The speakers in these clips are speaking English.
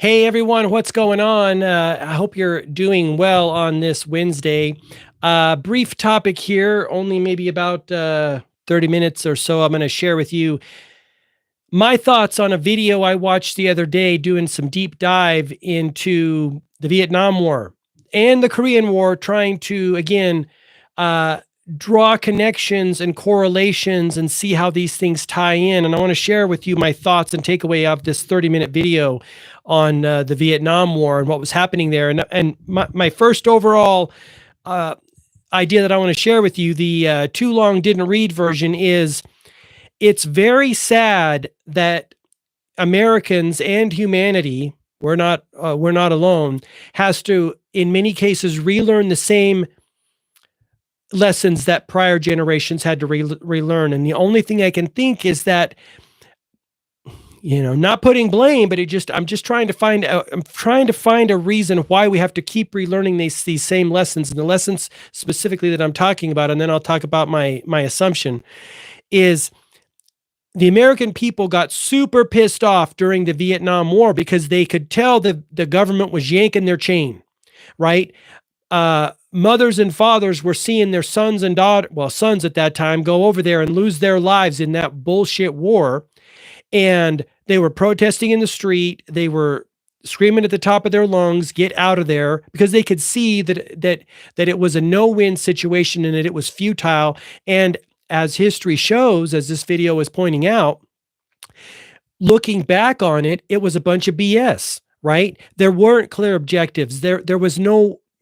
Hey everyone, what's going on? I hope you're doing well on this Wednesday. Brief topic here, only maybe about 30 minutes or so. I'm going to share with you my thoughts on a video I watched the other day doing some deep dive into the Vietnam War and the Korean War, trying to, again, uh, draw connections and correlations and see how these things tie in. And I want to share with you my thoughts and takeaway of this 30-minute video on the Vietnam War and what was happening there. And my first overall uh, idea that I want to share with you, the too long didn't read version, is it's very sad that Americans and humanity, we're not alone, has to in many cases relearn the same lessons that prior generations had to relearn. And the only thing I can think is that, not putting blame, but I'm just trying to find a reason why we have to keep relearning these same lessons. And the lessons specifically that I'm talking about, and then I'll talk about my assumption, is the American people got super pissed off during the Vietnam War because they could tell the government was yanking their chain, right? Mothers and fathers were seeing their sons and sons at that time, go over there and lose their lives in that bullshit war. And they were protesting in the street. They were screaming at the top of their lungs, "Get out of there," because they could see that it was a no-win situation and that it was futile. And as history shows, as this video is pointing out, looking back on it, it was a bunch of BS, right? There weren't clear objectives.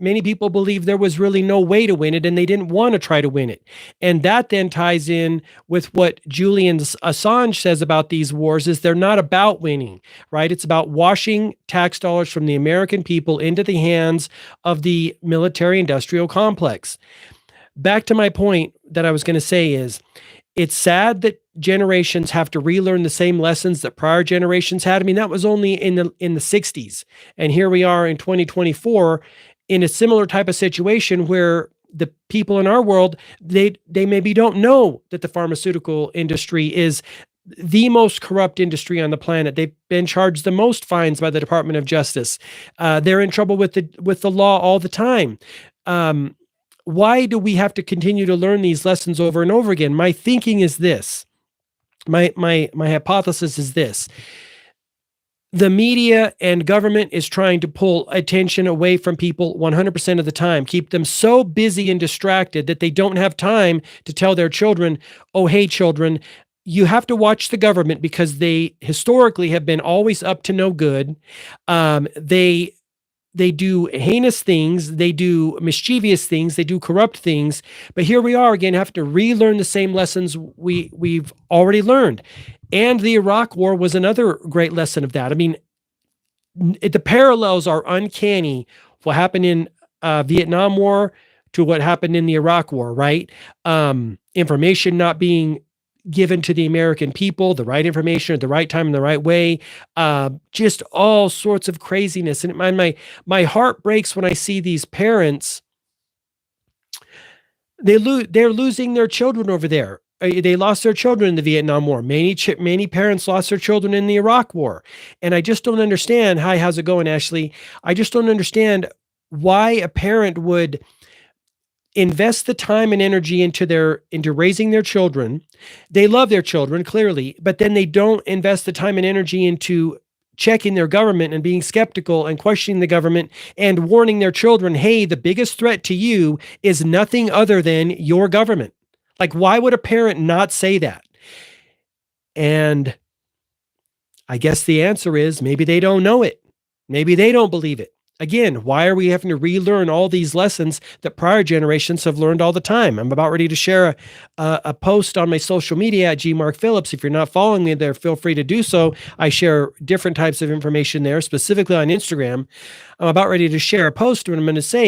Many people believe there was really no way to win it, and they didn't want to try to win it. And that then ties in with what Julian Assange says about these wars, is they're not about winning, right? It's about washing tax dollars from the American people into the hands of the military-industrial complex. Back to my point that I was going to say is, it's sad that generations have to relearn the same lessons that prior generations had. I mean, that was only in the 60s. And here we are in 2024 in a similar type of situation where the people in our world, they maybe don't know that the pharmaceutical industry is the most corrupt industry on the planet. They've been charged the most fines by the Department of Justice. They're in trouble with the law all the time. Why do we have to continue to learn these lessons over and over again? My thinking is this. My hypothesis is this. The media and government is trying to pull attention away from people 100% of the time, keep them so busy and distracted that they don't have time to tell their children, "Oh, hey, children, you have to watch the government because they historically have been always up to no good. They do heinous things, they do mischievous things, they do corrupt things." But here we are again, having to relearn the same lessons we've already learned. And the Iraq War was another great lesson of that. I mean, the parallels are uncanny. What happened in Vietnam War to what happened in the Iraq War, right? Information not being given to the American people, the right information at the right time in the right way, just all sorts of craziness. And my heart breaks when I see these parents. They're losing their children over there. They lost their children in the Vietnam War. Many parents lost their children in the Iraq War. And I just don't understand. Hi, how's it going, Ashley? I just don't understand why a parent would invest the time and energy into raising their children. They love their children, clearly, but then they don't invest the time and energy into checking their government and being skeptical and questioning the government and warning their children, "Hey, the biggest threat to you is nothing other than your government." Like, why would a parent not say that? And I guess the answer is maybe they don't know it. Maybe they don't believe it. Again, why are we having to relearn all these lessons that prior generations have learned all the time? I'm about ready to share a post on my social media at GMarkPhillips. If you're not following me there, feel free to do so. I share different types of information there, specifically on Instagram. I'm about ready to share a post where I'm going to say,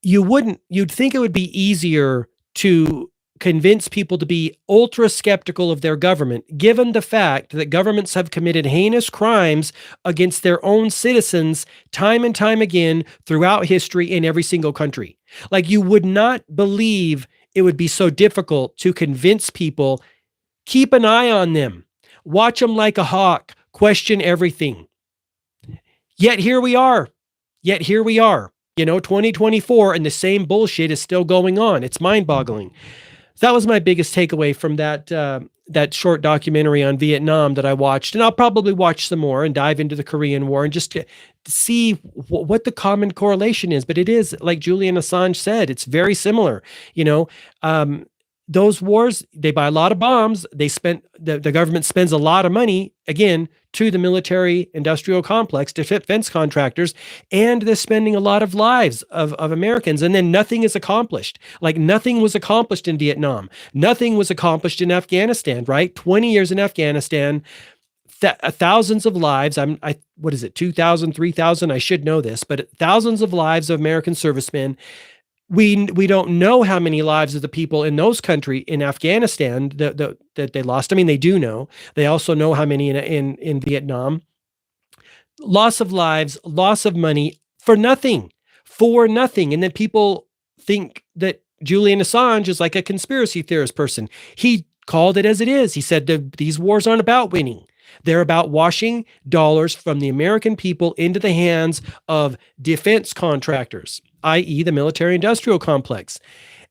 you'd think it would be easier to convince people to be ultra skeptical of their government, given the fact that governments have committed heinous crimes against their own citizens time and time again throughout history in every single country. Like, you would not believe it would be so difficult to convince people, keep an eye on them, watch them like a hawk, question everything. Yet here we are. 2024, and the same bullshit is still going on. It's mind-boggling. That was my biggest takeaway from that short documentary on Vietnam that I watched, and I'll probably watch some more and dive into the Korean War and just to see what the common correlation is. But it is, like Julian Assange said, it's very similar. Those wars, they buy a lot of bombs. The government spends a lot of money, again, to the military industrial complex, defense contractors, and they're spending a lot of lives of Americans, and then nothing is accomplished. Like nothing was accomplished in Vietnam. Nothing was accomplished in Afghanistan, right? 20 years in Afghanistan, thousands of lives. What is it? 2,000, 3,000? I should know this, but thousands of lives of American servicemen. We don't know how many lives of the people in those countries in Afghanistan that they lost. I mean, they do know. They also know how many in Vietnam. Loss of lives, loss of money for nothing. And then people think that Julian Assange is like a conspiracy theorist person. He called it as it is. He said these wars aren't about winning. They're about washing dollars from the American people into the hands of defense contractors, i.e. the military-industrial complex.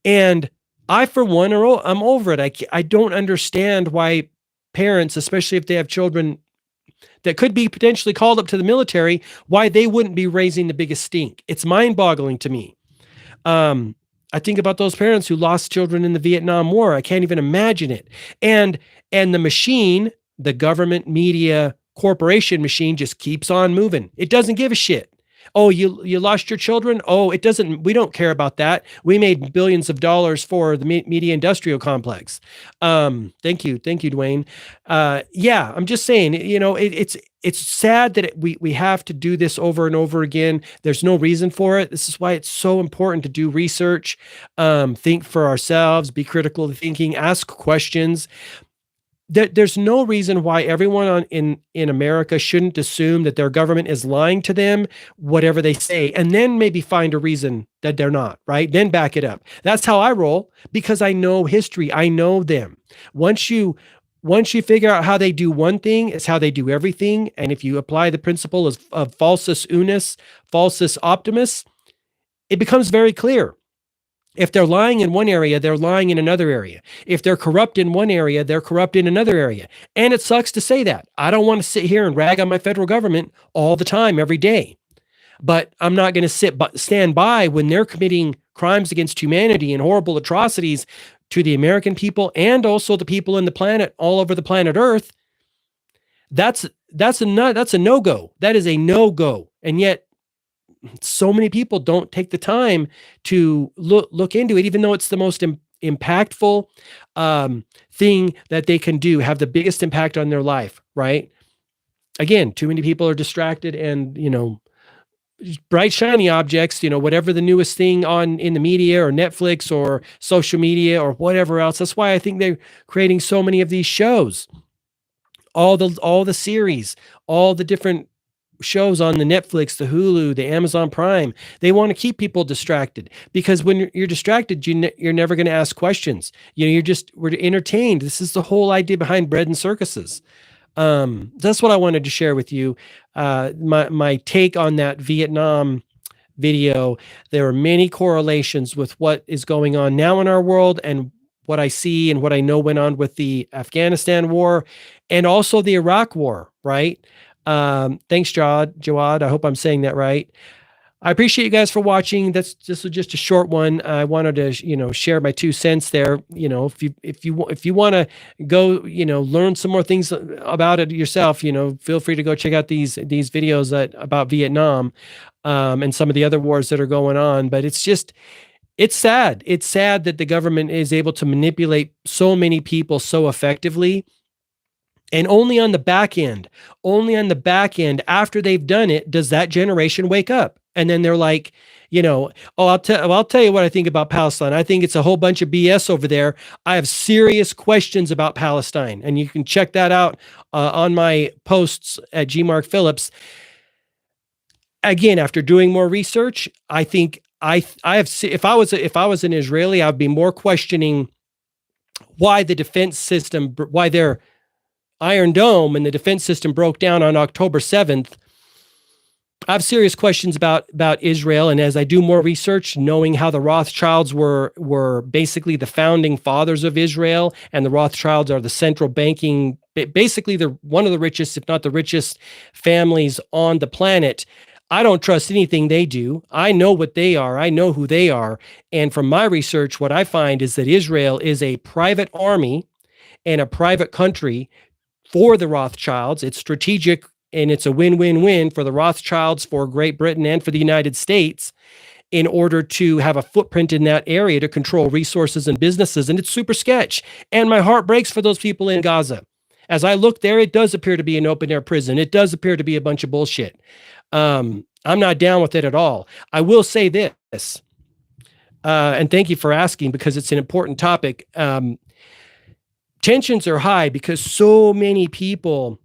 And I, for one, I'm over it. I don't understand why parents, especially if they have children that could be potentially called up to the military, why they wouldn't be raising the biggest stink. It's mind-boggling to me. I think about those parents who lost children in the Vietnam War. I can't even imagine it. And the machine, the government media corporation machine, just keeps on moving. It doesn't give a shit. Oh, you lost your children? Oh, it doesn't. We don't care about that. We made billions of dollars for the media industrial complex. Thank you, Dwayne. Yeah, I'm just saying. It's sad that we have to do this over and over again. There's no reason for it. This is why it's so important to do research, think for ourselves, be critical thinking, ask questions. There's no reason why everyone in America shouldn't assume that their government is lying to them, whatever they say, and then maybe find a reason that they're not, right? Then back it up. That's how I roll, because I know history. I know them. Once you figure out how they do one thing, it's how they do everything. And if you apply the principle of falsus unus, falsus optimus, it becomes very clear. If they're lying in one area, they're lying in another area. If they're corrupt in one area, they're corrupt in another area. And it sucks to say that. I don't want to sit here and rag on my federal government all the time, every day. But I'm not going to stand by when they're committing crimes against humanity and horrible atrocities to the American people and also the people in the planet, all over the planet Earth. That's a no-go. That is a no-go. And yet, so many people don't take the time to look into it, even though it's the most impactful thing that they can do, have the biggest impact on their life, right? Again, too many people are distracted and, bright, shiny objects, whatever the newest thing in the media or Netflix or social media or whatever else. That's why I think they're creating so many of these shows, all the series, all the different shows on the Netflix, the Hulu, the Amazon Prime. They want to keep people distracted, because when you're distracted, you're never going to ask questions. We're entertained. This is the whole idea behind bread and circuses. That's what I wanted to share with you. My take on that Vietnam video. There are many correlations with what is going on now in our world and what I see and what I know went on with the Afghanistan war and also the Iraq war, right? Thanks, Jawad. I hope I'm saying that right. I appreciate you guys for watching. This was just a short one. I wanted to, share my 2 cents there. If you want to go, learn some more things about it yourself, feel free to go check out these videos about Vietnam, and some of the other wars that are going on. But it's sad. It's sad that the government is able to manipulate so many people so effectively. And only on the back end, after they've done it, does that generation wake up. And then they're like, I'll tell you what I think about Palestine. I think it's a whole bunch of BS over there. I have serious questions about Palestine. And you can check that out on my posts at G. Mark Phillips. Again, after doing more research, I think I have. If I was an Israeli, I'd be more questioning why the defense system, why they're Iron Dome and the defense system broke down on October 7th, I have serious questions about Israel. And as I do more research, knowing how the Rothschilds were basically the founding fathers of Israel, and the Rothschilds are the central banking, basically they're one of the richest, if not the richest families on the planet. I don't trust anything they do. I know what they are. I know who they are. And from my research, what I find is that Israel is a private army and a private country for the Rothschilds. It's strategic, and it's a win-win-win for the Rothschilds, for Great Britain, and for the United States, in order to have a footprint in that area to control resources and businesses. And it's super sketch. And my heart breaks for those people in Gaza. As I look there, it does appear to be an open-air prison. It does appear to be a bunch of bullshit. I'm not down with it at all. I will say this, and thank you for asking, because it's an important topic. Tensions are high because so many people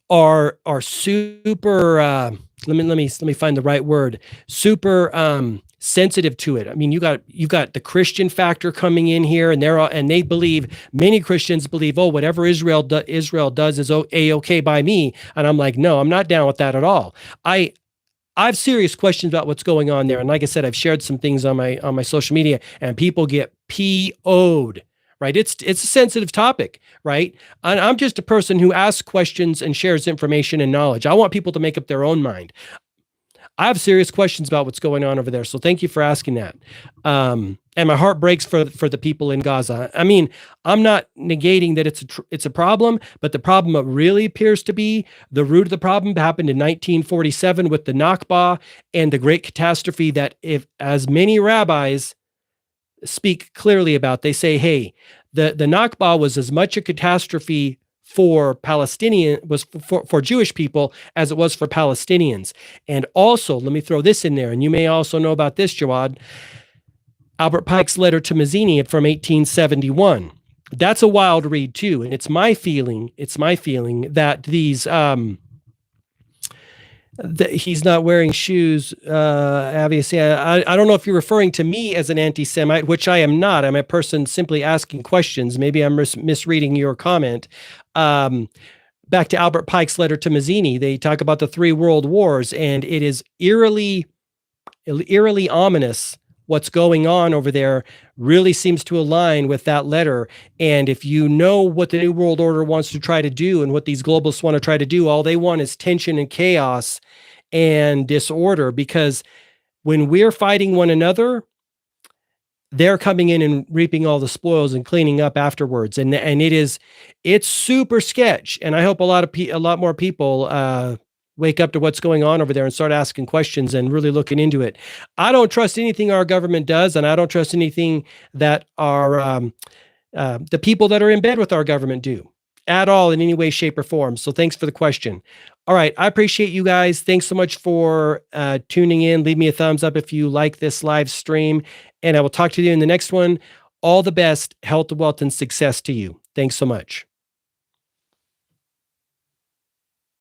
are super let me find the right word, super sensitive to it. I mean, you got the Christian factor coming in here, and they believe, many Christians believe, oh, whatever Israel does is okay by me. And I'm like, no, I'm not down with that at all. I have serious questions about what's going on there. And like I said, I've shared some things on my social media, and people get PO'd. Right. It's a sensitive topic, right? And I'm just a person who asks questions and shares information and knowledge. I want people to make up their own mind. I have serious questions about what's going on over there. So thank you for asking that. And my heart breaks for the people in Gaza. I mean, I'm not negating that it's a problem, but the problem really appears to be, the root of the problem happened in 1947 with the Nakba and the Great Catastrophe, that as many rabbis speak clearly about, they say, hey, the Nakba was as much a catastrophe for for Jewish people as it was for Palestinians. And also, let me throw this in there, and you may also know about this, Jawad, Albert Pike's letter to Mazzini from 1871. That's a wild read too. And it's my feeling that these, he's not wearing shoes. Obviously, I don't know if you're referring to me as an anti-Semite, which I am not. I'm a person simply asking questions. Maybe I'm misreading your comment. Back to Albert Pike's letter to Mazzini, they talk about the 3 world wars, and it is eerily ominous. What's going on over there really seems to align with that letter. And if you know what the New World Order wants to try to do, and what these globalists want to try to do, all they want is tension and chaos and disorder, because when we're fighting one another, they're coming in and reaping all the spoils and cleaning up afterwards. And it's super sketch. And I hope a lot more people wake up to what's going on over there and start asking questions and really looking into it. I don't trust anything our government does, and I don't trust anything that the people that are in bed with our government do at all, in any way, shape, or form. So thanks for the question. All right. I appreciate you guys. Thanks so much for tuning in. Leave me a thumbs up if you like this live stream, and I will talk to you in the next one. All the best, health, wealth, and success to you. Thanks so much.